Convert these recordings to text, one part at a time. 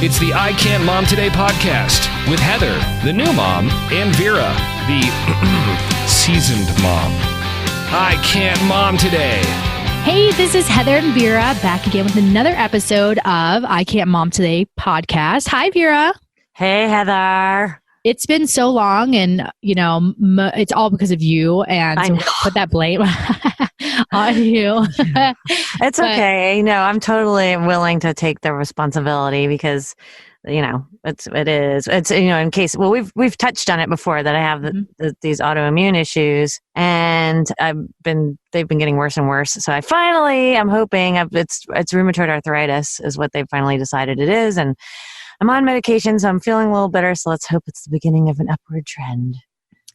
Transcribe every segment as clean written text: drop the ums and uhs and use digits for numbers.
It's the I Can't Mom Today podcast with Heather, the new mom, and Vera, the seasoned mom. I Can't Mom Today. Hey, this is Heather and Vera back again with another episode of I Can't Mom Today podcast. Hi, Vera. Hey, Heather. It's been so long, and it's all because of you, and so we'll put that blame on you. It's okay. No, I'm totally willing to take the responsibility because, it is. It's in case. Well, we've touched on it before that I have these autoimmune issues, and they've been getting worse and worse. So I'm hoping it's rheumatoid arthritis is what they've finally decided it is, and I'm on medication, so I'm feeling a little better. So let's hope it's the beginning of an upward trend.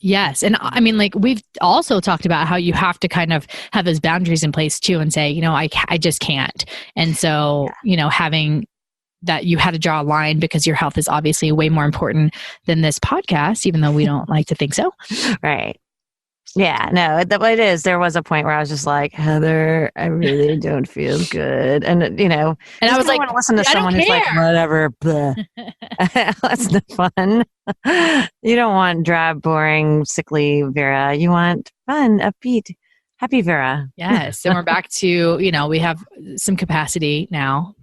Yes. And I mean, we've also talked about how you have to kind of have those boundaries in place too and say, I just can't. And so, having that you had to draw a line because your health is obviously way more important than this podcast, even though we don't like to think so. Right. Yeah, no, it is. There was a point where I was just like, Heather, I really don't feel good. And, and I was like, I want to listen to someone who's like, whatever. That's not fun. You don't want dry, boring, sickly Vera. You want fun, upbeat, happy Vera. Yes. And we're back to, we have some capacity now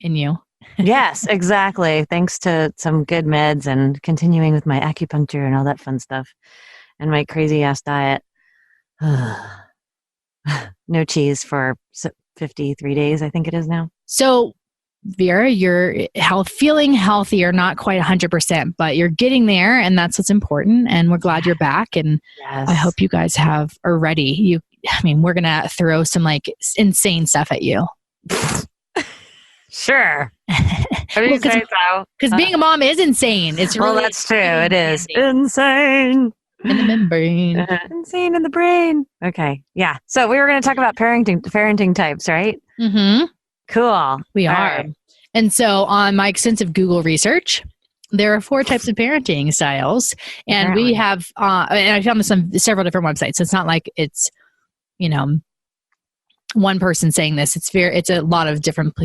in you. Yes, exactly. Thanks to some good meds and continuing with my acupuncture and all that fun stuff. And my crazy ass diet. No cheese for 53 days, I think it is now. So, Vera, you're feeling healthier, not quite 100%, but you're getting there, and that's what's important. And we're glad you're back. And yes. I hope you guys are ready. We're going to throw some insane stuff at you. Sure. Because being a mom is insane. It's really that's true. It is insane. In the membrane. Insane in the brain. Okay. Yeah. So we were going to talk about parenting types, right? Mm-hmm. Cool. We are. Right. And so on my extensive Google research, there are 4 types of parenting styles. And we have, and I found this on several different websites. So it's not like it's, one person saying this. It's a lot of different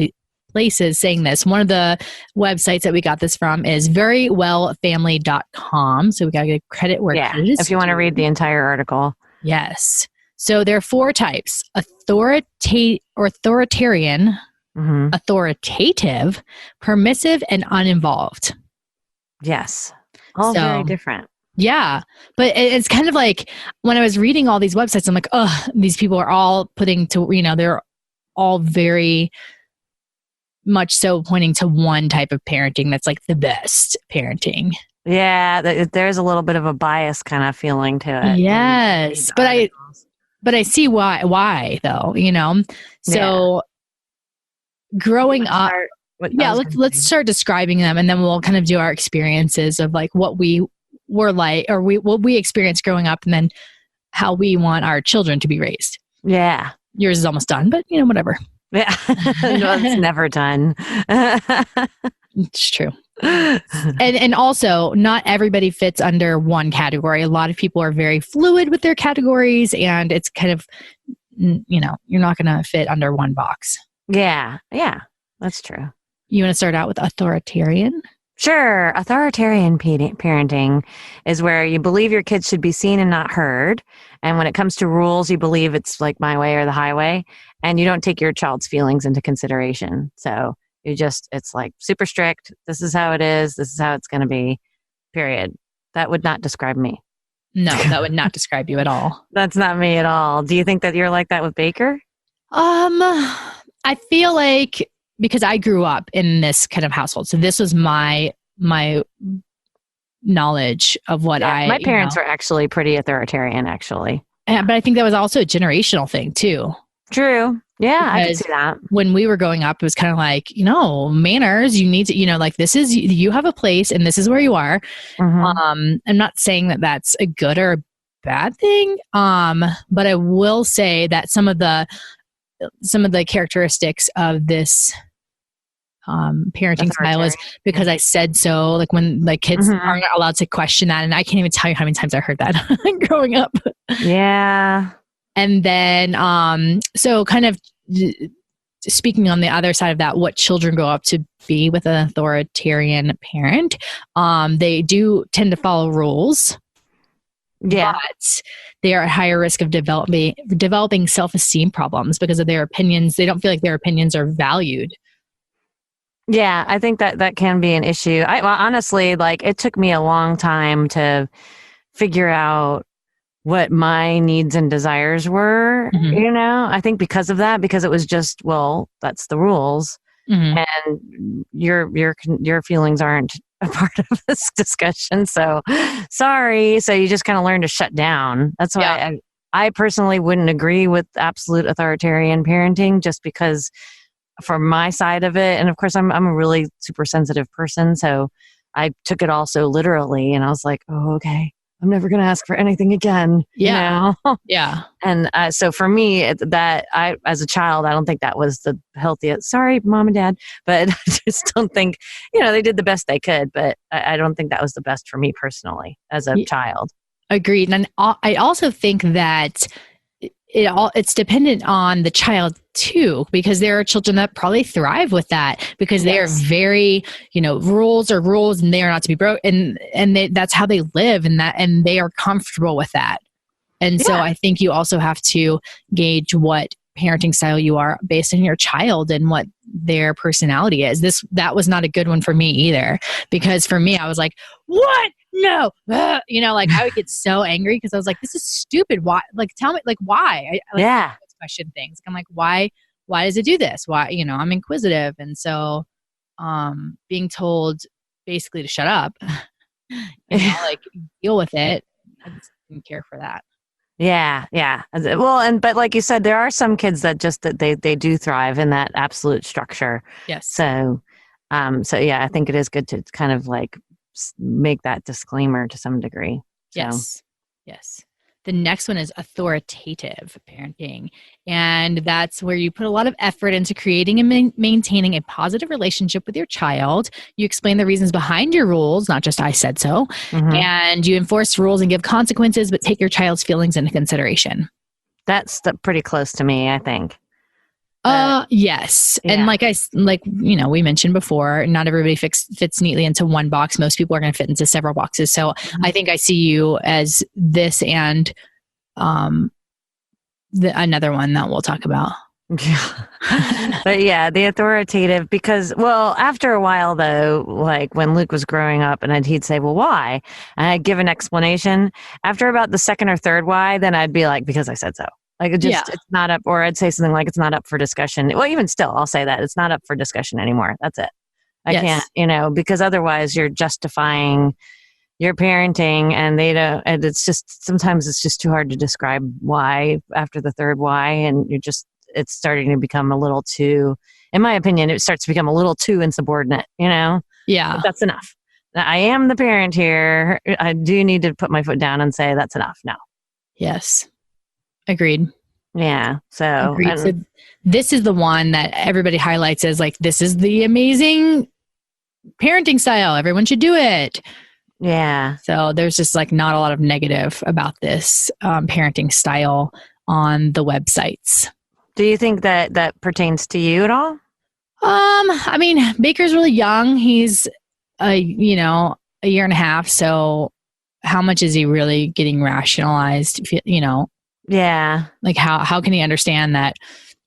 places saying this. One of the websites that we got this from is verywellfamily.com. So we got to get credit where it is. If you want to read the entire article. Yes. So there are 4 types: authoritarian, authoritative, permissive, and uninvolved. Yes. All very different. Yeah. But it's kind of like when I was reading all these websites, I'm like, oh, these people are all they're all very much so pointing to one type of parenting that's like the best parenting. Yeah, there's a little bit of a bias kind of feeling to it. Yes, but I see why though, So growing up, let's start describing them, and then we'll kind of do our experiences of like what we were like, or what we experienced growing up, and then how we want our children to be raised. Yeah. Yours is almost done, but whatever. Yeah, no, it's never done. It's true. And also, not everybody fits under one category. A lot of people are very fluid with their categories, and it's kind of, you're not going to fit under one box. Yeah, that's true. You want to start out with authoritarian? Sure. Authoritarian parenting is where you believe your kids should be seen and not heard. And when it comes to rules, you believe it's like my way or the highway, and you don't take your child's feelings into consideration. So it's like super strict. This is how it is. This is how it's going to be, period. That would not describe me. No, that would not describe you at all. That's not me at all. Do you think that you're like that with Baker? I feel like, because I grew up in this kind of household, so this was my knowledge of what my parents were actually pretty authoritarian, actually. But I think that was also a generational thing too. True. Yeah, I can see that. When we were growing up, it was kind of like, manners, you need to, like, this is, you have a place and this is where you are. Mm-hmm. I'm not saying that that's a good or a bad thing. But I will say that some of the characteristics of this parenting style is because I said so, like when like kids aren't allowed to question that. And I can't even tell you how many times I heard that growing up. Yeah. And then, so kind of speaking on the other side of that, what children grow up to be with an authoritarian parent, they do tend to follow rules. Yeah. But they are at higher risk of developing self-esteem problems because of their opinions. They don't feel like their opinions are valued. Yeah, I think that can be an issue. Well, honestly, like it took me a long time to figure out what my needs and desires were, I think because of that, because it was just, well, that's the rules. And your feelings aren't a part of this discussion. So sorry. So you just kind of learn to shut down. That's why I personally wouldn't agree with absolute authoritarian parenting, just because from my side of it. And of course I'm a really super sensitive person. So I took it all so literally, and I was like, oh, okay, I'm never going to ask for anything again. Yeah. You know? Yeah. And so for me, as a child, I don't think that was the healthiest. Sorry, mom and dad, but I just don't think, they did the best they could, but I don't think that was the best for me personally as a child. Agreed. And I also think that it's dependent on the child too, because there are children that probably thrive with that because they are very, rules are rules and they are not to be broken, and that's how they live, and they are comfortable with that. And so I think you also have to gauge what parenting style you are based on your child and what their personality is. That was not a good one for me either, because for me, I was like, what? No, I would get so angry because I was like, this is stupid. Why? Like, tell me, like, why? I question things. I'm like, why does it do this? Why? I'm inquisitive. And so, being told basically to shut up, like deal with it. I just didn't care for that. Yeah. Well, but like you said, there are some kids that they do thrive in that absolute structure. Yes. So I think it is good to kind of like make that disclaimer to some degree. So. Yes. The next one is authoritative parenting. And that's where you put a lot of effort into creating and maintaining a positive relationship with your child. You explain the reasons behind your rules, not just I said so. And you enforce rules and give consequences, but take your child's feelings into consideration. That's pretty close to me, I think. Yes. Yeah. And we mentioned before, not everybody fits neatly into one box. Most people are going to fit into several boxes. So I think I see you as this and, another one that we'll talk about. But the authoritative, because, well, after a while though, like when Luke was growing up and he'd say, well, why? And I'd give an explanation. After about the second or third why, then I'd be like, because I said so. Like it's not up, or I'd say something like it's not up for discussion. Well, even still, I'll say that it's not up for discussion anymore. That's it. I can't, because otherwise you're justifying your parenting, and and it's just, sometimes it's just too hard to describe why after the third why. And it's starting to become a little too, in my opinion, it starts to become a little too insubordinate, Yeah. But that's enough. I am the parent here. I do need to put my foot down and say that's enough. No. Yes. Agreed. Yeah. So, so this is the one that everybody highlights as like, this is the amazing parenting style. Everyone should do it. Yeah. So there's just like not a lot of negative about this parenting style on the websites. Do you think that pertains to you at all? I mean, Baker's really young. He's a year and a half. So how much is he really getting rationalized? Yeah. Like how can he understand that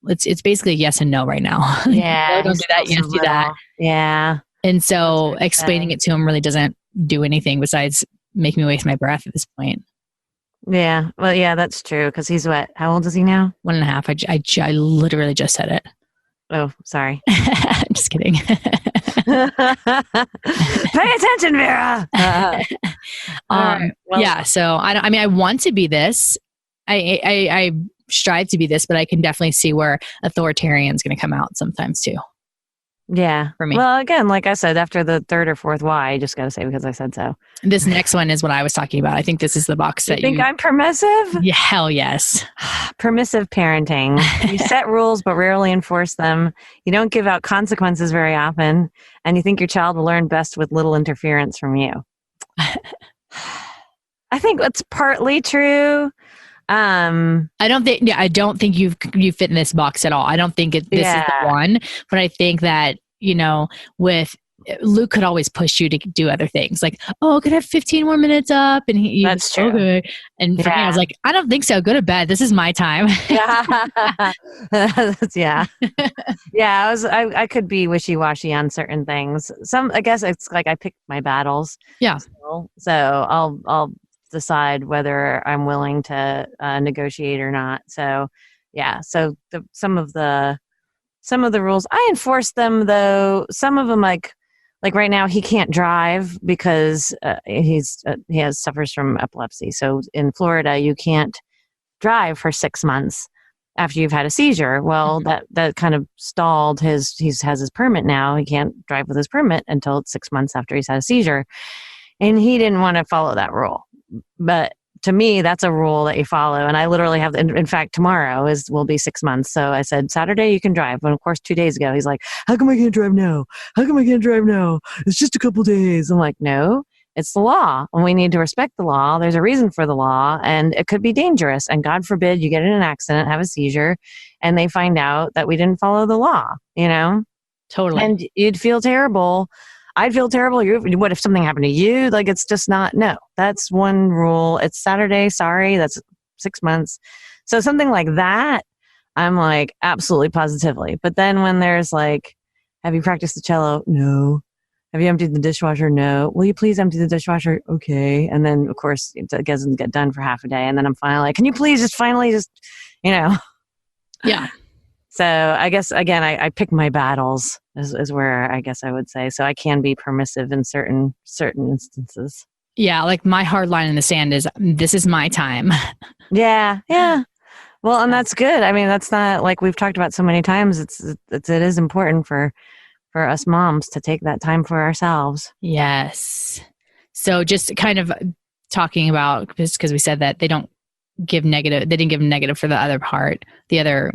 it's basically yes and no right now? Yeah. No, don't do that. Yes, do that. Yeah. And so explaining it to him really doesn't do anything besides make me waste my breath at this point. Yeah. Well, yeah, that's true. Cause he's what? How old is he now? 1.5. I literally just said it. Oh, sorry. I'm just kidding. Pay attention, Vera. Right. Well, yeah. So I want to be this. I strive to be this, but I can definitely see where authoritarian is going to come out sometimes too. Yeah. For me. Well, again, like I said, after the third or fourth why, I just got to say because I said so. This next one is what I was talking about. I think this is the box that you think I'm permissive? Yeah, hell yes. Permissive parenting. You set rules but rarely enforce them. You don't give out consequences very often, and you think your child will learn best with little interference from you. I think that's partly true. I don't think you fit in this box at all. I don't think this is the one, but I think that, with Luke could always push you to do other things. Like, oh, could I have 15 more minutes up? And that's true. Okay. And for me, I was like, I don't think so. Go to bed. This is my time. Yeah. I could be wishy-washy on certain things. I guess it's like I picked my battles. Yeah. So I'll decide whether I'm willing to negotiate or not. So yeah. So some of the rules I enforce them, though. Some of them, like right now, he can't drive because he suffers from epilepsy. So in Florida, you can't drive for 6 months after you've had a seizure. Well, that kind of stalled he has his permit now. He can't drive with his permit until 6 months after he's had a seizure. And he didn't want to follow that rule. But to me, that's a rule that you follow. And I literally have, in fact, tomorrow will be 6 months. So I said, Saturday you can drive. And of course, 2 days ago, he's like, how come I can't drive now? How come I can't drive now? It's just a couple days. I'm like, no, it's the law. And we need to respect the law. There's a reason for the law. And it could be dangerous. And God forbid you get in an accident, have a seizure, and they find out that we didn't follow the law, Totally. And you'd feel terrible. I'd feel terrible. What if something happened to you? Like, it's just not, no, that's one rule. It's Saturday. Sorry. That's 6 months. So something like that, I'm like, absolutely positively. But then when there's like, have you practiced the cello? No. Have you emptied the dishwasher? No. Will you please empty the dishwasher? Okay. And then of course it doesn't get done for half a day. And then I'm finally like, can you please just Yeah. So I guess, again, I pick my battles is where I guess I would say. So I can be permissive in certain instances. Yeah. Like my hard line in the sand is, this is my time. Yeah. Yeah. Well, and that's good. I mean, that's not, like we've talked about so many times. It is important for us moms to take that time for ourselves. Yes. So just kind of talking about, just because we said that they didn't give negative for the other part, the other,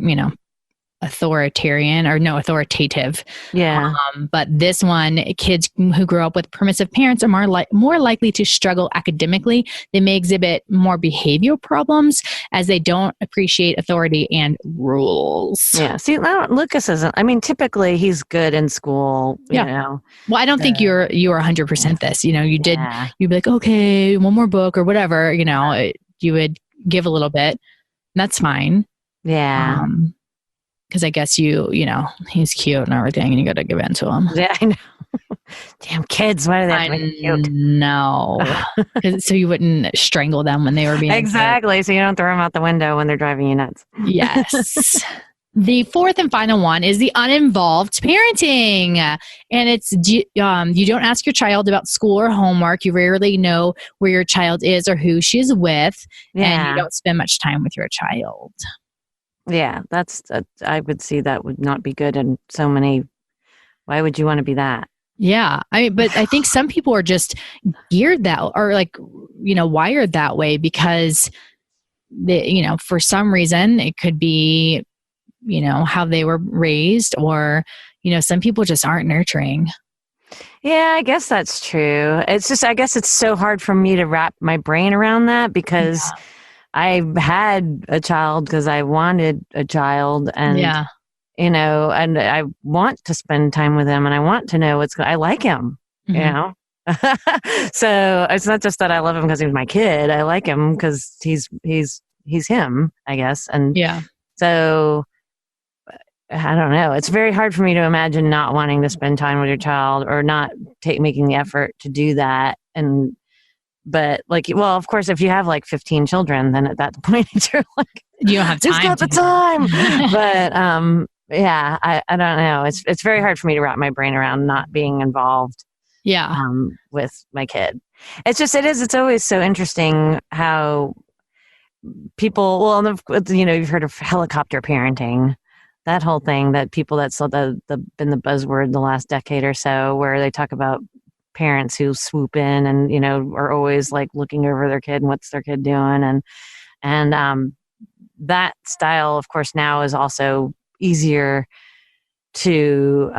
authoritative. Yeah. But this one, kids who grow up with permissive parents are more likely to struggle academically. They may exhibit more behavioral problems as they don't appreciate authority and rules. Yeah. See, Lucas isn't. I mean, typically he's good in school. You know. Well, I don't think you're 100% this. You'd be like, okay, one more book or whatever. You would give a little bit. That's fine. Yeah. Because I guess he's cute and everything, and you got to give in to him. Yeah, I know. Damn kids, why do they have to make cute? No. So you wouldn't strangle them when they were being exactly. So you don't throw them out the window when they're driving you nuts. Yes. The fourth and final one is the uninvolved parenting. And it's you don't ask your child about school or homework. You rarely know where your child is or who she's with. And you don't spend much time with your child. Yeah, I would see that would not be good in so many. Why would you want to be that? Yeah. But I think some people are just geared wired that way because for some reason it could be, how they were raised or, some people just aren't nurturing. Yeah, I guess that's true. It's just, I guess it's so hard for me to wrap my brain around that because I had a child because I wanted a child and, and I want to spend time with him and I want to know I like him, So it's not just that I love him because he's my kid. I like him because he's him, I guess. And so I don't know. It's very hard for me to imagine not wanting to spend time with your child or not making the effort to do that. But of course, if you have 15 children, then at that point you're like, you don't have time. It's not the time. But I don't know. It's very hard for me to wrap my brain around not being involved. Yeah. With my kid, it's always so interesting how people. You've heard of helicopter parenting. That whole thing that people that's been the buzzword the last decade or so, where they talk about parents who swoop in and are always looking over their kid and what's their kid doing and that style of course now is also easier to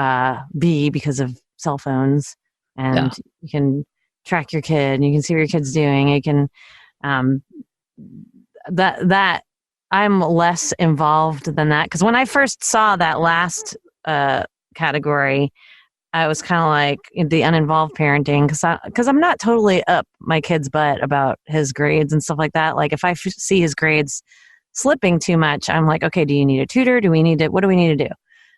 be because of cell phones and you can track your kid and you can see what your kid's doing. You can that I'm less involved than that. Because when I first saw that last category, I was kind of like the uninvolved parenting because I'm not totally up my kid's butt about his grades and stuff like that. Like if I see his grades slipping too much, I'm like, okay, do you need a tutor? What do we need to do?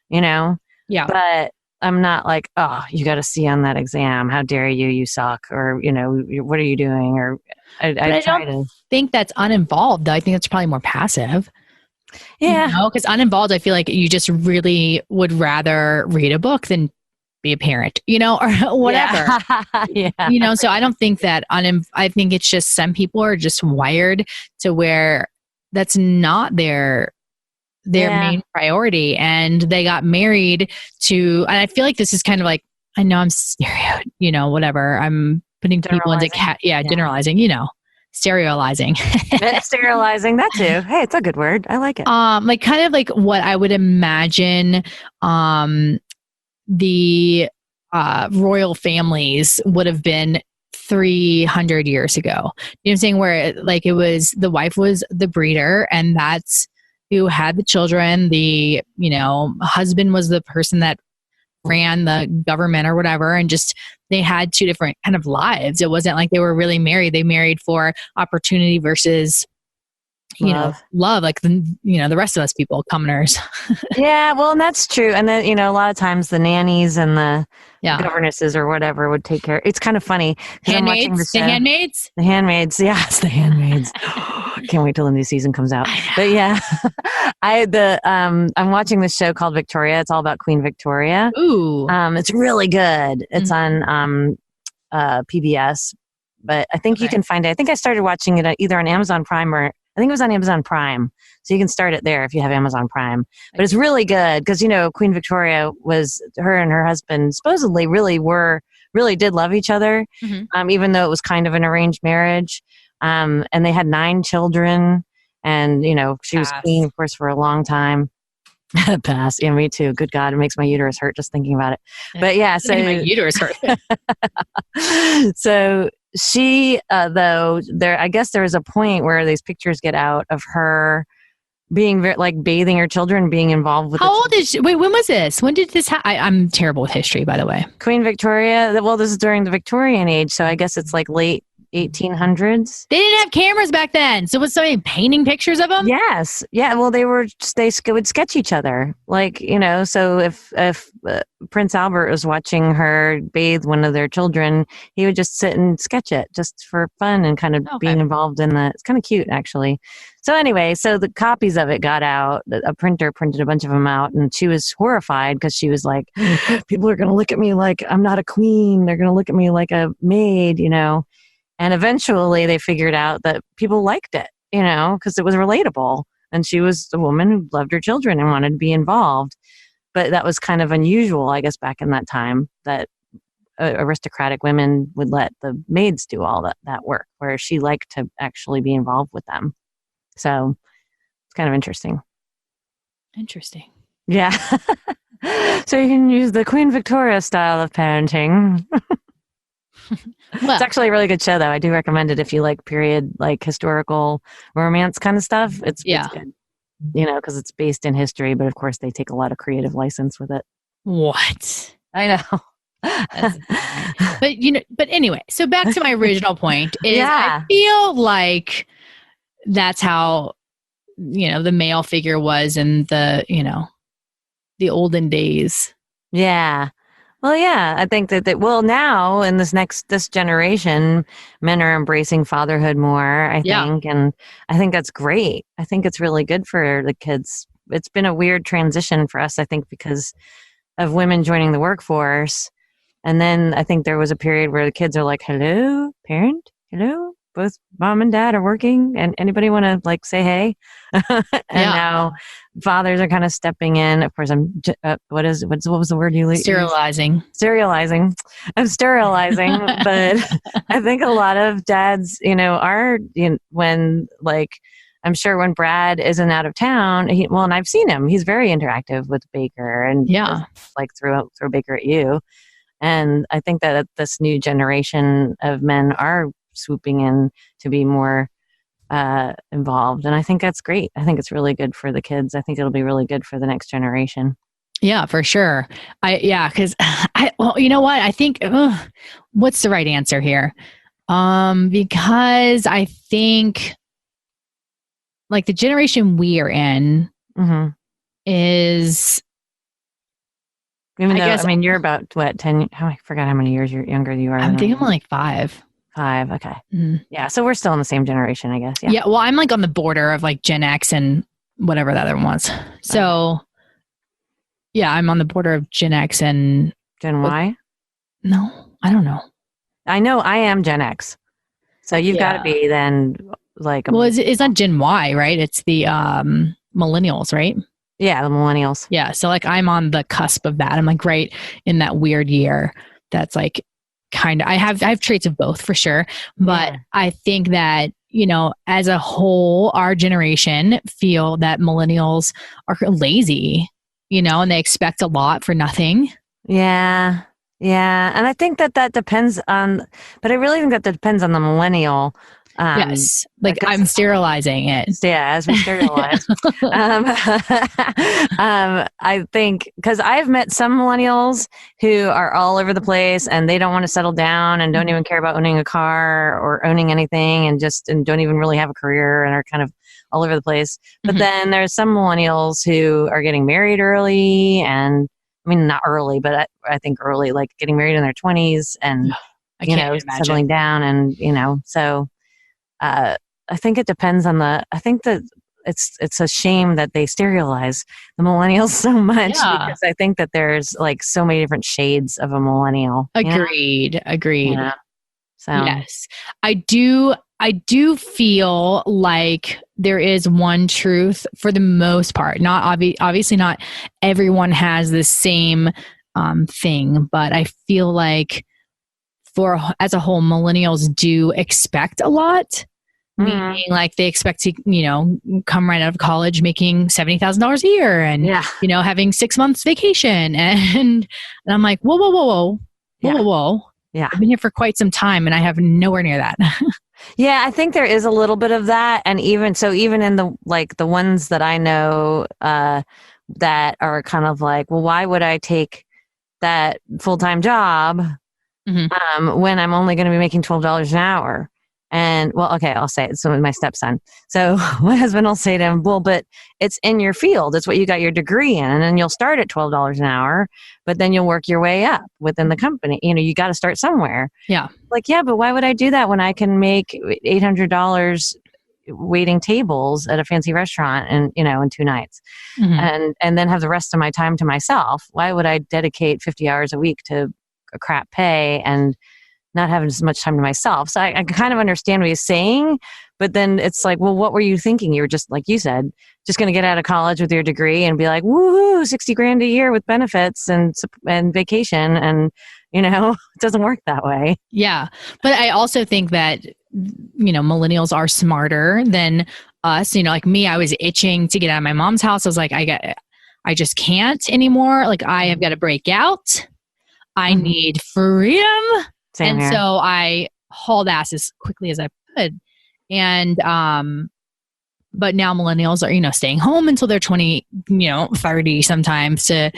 You know? Yeah. But I'm not like, oh, you got to C on that exam. How dare you? You suck. Or, what are you doing? Or I don't think that's uninvolved, though. I think it's probably more passive. Yeah. Because uninvolved, I feel like you just really would rather read a book than be a parent, or whatever. Yeah. So I don't think that I think it's just some people are just wired to where that's not their main priority, and they got married to, and I feel like this is kind of like, I know I'm whatever. I'm putting people into generalizing, stereolizing. Sterilizing, that too. Hey, it's a good word. I like it. Like kind of like what I would imagine the royal families would have been 300 years ago. You know what I'm saying? Where like it was, the wife was the breeder, and that's who had the children. The, husband was the person that ran the government or whatever, and just they had two different kind of lives. It wasn't like they were really married. They married for opportunity versus love, like the rest of us people, commoners. Yeah, well, and that's true. And then, a lot of times the nannies and the governesses or whatever would take care. It's kind of funny. Handmaids? The handmaids? The handmaids. Yes, the handmaids. Can't wait till the new season comes out. But yeah, I'm watching this show called Victoria. It's all about Queen Victoria. Ooh. It's really good. It's on PBS, but I think you can find it. I think I started watching it either on Amazon Prime or I think it was on Amazon Prime. So you can start it there if you have Amazon Prime. But it's really good because, Queen Victoria her and her husband supposedly really did love each other, even though it was kind of an arranged marriage. And they had 9 children. And, she was queen, of course, for a long time. Pass. Yeah, me too. Good God, it makes my uterus hurt just thinking about it. But yeah, so my uterus hurt. So she, though, I guess there was a point where these pictures get out of her being bathing her children, being involved with. How old is she? Wait, when was this? When did this happen? I'm terrible with history, by the way. Queen Victoria. Well, this is during the Victorian age, so I guess it's like late 1800s. They didn't have cameras back then, so was somebody painting pictures of them? Yes, yeah. Well, they would sketch each other, So if Prince Albert was watching her bathe one of their children, he would just sit and sketch it just for fun and kind of being involved in the. It's kind of cute, actually. So anyway, so the copies of it got out. A printer printed a bunch of them out, and she was horrified because she was like, "People are going to look at me like I'm not a queen. They're going to look at me like a maid," And eventually they figured out that people liked it, because it was relatable. And she was a woman who loved her children and wanted to be involved. But that was kind of unusual, I guess, back in that time, that aristocratic women would let the maids do all that work, where she liked to actually be involved with them. So it's kind of interesting. Interesting. Yeah. So you can use the Queen Victoria style of parenting. Well, it's actually a really good show, though. I do recommend it if you like period, historical romance kind of stuff. It's good, because it's based in history, but of course they take a lot of creative license with it. What? I know. But anyway, so back to my original point is I feel like that's how, the male figure was in the olden days. Yeah. Well, yeah, I think that now in this generation, men are embracing fatherhood more, I think. And I think that's great. I think it's really good for the kids. It's been a weird transition for us, I think, because of women joining the workforce. And then I think there was a period where the kids are like, hello, parent, hello, both mom and dad are working, and anybody want to say hey? Now fathers are kind of stepping in. Of course, what was the word you used? Sterilizing. I'm sterilizing, but I think a lot of dads, are when I'm sure when Brad isn't out of town, and I've seen him, he's very interactive with Baker and throw Baker at you. And I think that this new generation of men are swooping in to be more involved. And I think that's great. I think it's really good for the kids. I think it'll be really good for the next generation. Yeah, for sure. Because well, you know what? I think, what's the right answer here? Because I think like the generation we are in is, even though, I mean, you're about what, 10, I forgot how many years younger you are. I'm thinking like 5. 5. Okay. Mm-hmm. Yeah. So we're still in the same generation, I guess. Yeah. Yeah. Well, I'm like on the border of like Gen X and whatever the other one was. So yeah, I'm on the border of Gen X and Gen Y. No, I don't know. I know I am Gen X. So you've got to be then like. Well, it's not Gen Y, right? It's the millennials, right? Yeah, the millennials. Yeah. So like I'm on the cusp of that. I'm like right in that weird year. That's like kind of, I have traits of both for sure. But I think that, you know, as a whole, our generation feel that millennials are lazy, you know, and they expect a lot for nothing. Yeah. Yeah. And I think that depends on, but I really think that depends on the millennial. Yes. Like I'm sterilizing it. Yeah. As we sterilize. I think, because I've met some millennials who are all over the place and they don't want to settle down and don't even care about owning a car or owning anything and don't even really have a career and are kind of all over the place. But then there's some millennials who are getting married early, and I mean, not early, but I think early, like getting married in their 20s and, settling down and, so I think it depends on I think that it's a shame that they sterilize the millennials so much because I think that there's like so many different shades of a millennial. Agreed. Yeah. So yes, I do feel like there is one truth for the most part. Not obviously not everyone has the same thing, but I feel like as a whole, millennials do expect a lot. Meaning like they expect to, come right out of college making $70,000 a year and, having 6 months vacation. And I'm like, whoa. Yeah. I've been here for quite some time and I have nowhere near that. Yeah, I think there is a little bit of that. And even in the ones that I know that are kind of like, well, why would I take that full-time job when I'm only going to be making $12 an hour? And well, okay, I'll say it. So with my stepson. So my husband will say to him, well, but it's in your field. It's what you got your degree in. And you'll start at $12 an hour, but then you'll work your way up within the company. You got to start somewhere. Yeah. Like, yeah, but why would I do that when I can make $800 waiting tables at a fancy restaurant and, in 2 nights and then have the rest of my time to myself? Why would I dedicate 50 hours a week to a crap pay and not having as much time to myself? So I kind of understand what he's saying, but then it's like, well, what were you thinking? You were just, like you said, just going to get out of college with your degree and be like, woohoo, 60 grand a year with benefits and vacation. And, it doesn't work that way. Yeah. But I also think that, millennials are smarter than us. Like me, I was itching to get out of my mom's house. I was like, I just can't anymore. Like I have got to break out. I need freedom. Same here. So I hauled ass as quickly as I could. And, but now millennials are, staying home until they're 20, 30 sometimes to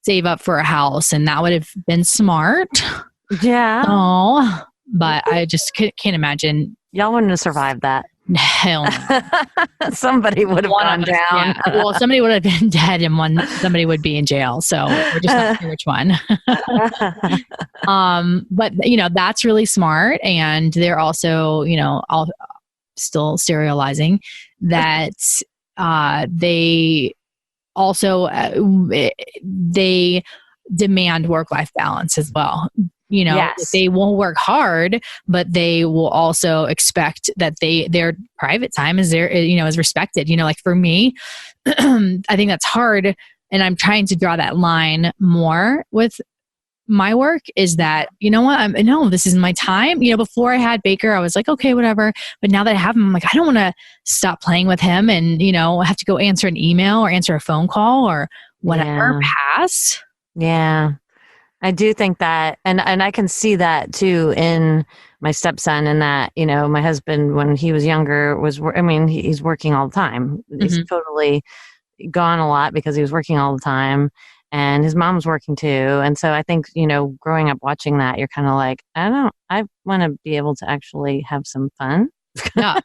save up for a house. And that would have been smart. Yeah. Oh, but I just can't imagine. Y'all wouldn't have survived that. Hell no. Somebody would have gone down. Yeah. Well, somebody would have been dead and somebody would be in jail. So we're just not sure which one. But that's really smart. And they're also, all still sterilizing that they also, they demand work-life balance as well. Yes. They will work hard, but they will also expect that their private time is is respected. Like for me, I think that's hard. And I'm trying to draw that line more with my work is that, what, this is my time. Before I had Baker, I was like, okay, whatever. But now that I have him, I'm like, I don't want to stop playing with him and, have to go answer an email or answer a phone call or whatever. Pass. Yeah. I do think that, and I can see that too in my stepson, and that, you know, my husband, when he was younger, he's working all the time. He's totally gone a lot because he was working all the time, and his mom's working too. And so I think, you know, growing up watching that, you're kind of like, I want to be able to actually have some fun. Yeah.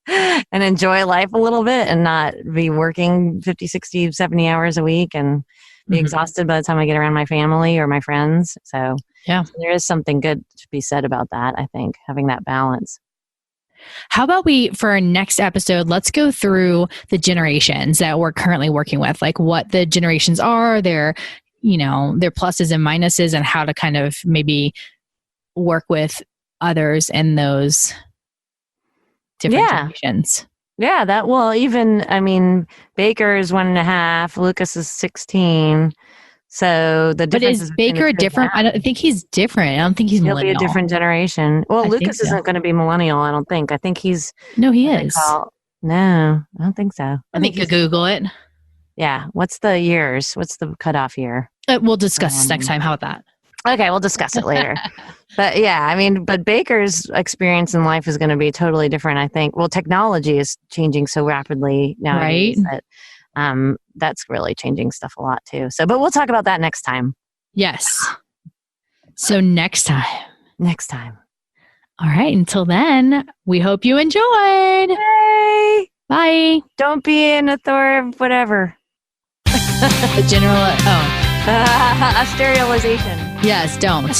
And enjoy life a little bit and not be working 50, 60, 70 hours a week and be exhausted by the time I get around my family or my friends. So yeah, there is something good to be said about that, I think, having that balance. How about for our next episode, let's go through the generations that we're currently working with, like what the generations are, their pluses and minuses, and how to kind of maybe work with others in those different generations. Yeah, Baker is 1.5, Lucas is 16. So the difference. But is Baker different? I think he's different. I don't think he'll be a different generation. Well, Lucas isn't going to be millennial, I don't think. I think he's. No, he is. No, I don't think so. I think you could Google it. Yeah. What's the years? What's the cutoff year? We'll discuss this next time. How about that? Okay, we'll discuss it later. But yeah, but Baker's experience in life is going to be totally different, I think. Well, technology is changing so rapidly nowadays that that's really changing stuff a lot too. So, but we'll talk about that next time. Yes. So next time. All right. Until then, we hope you enjoyed. Yay. Bye. Don't be an author, whatever. The general. A sterilization. Yes, don't.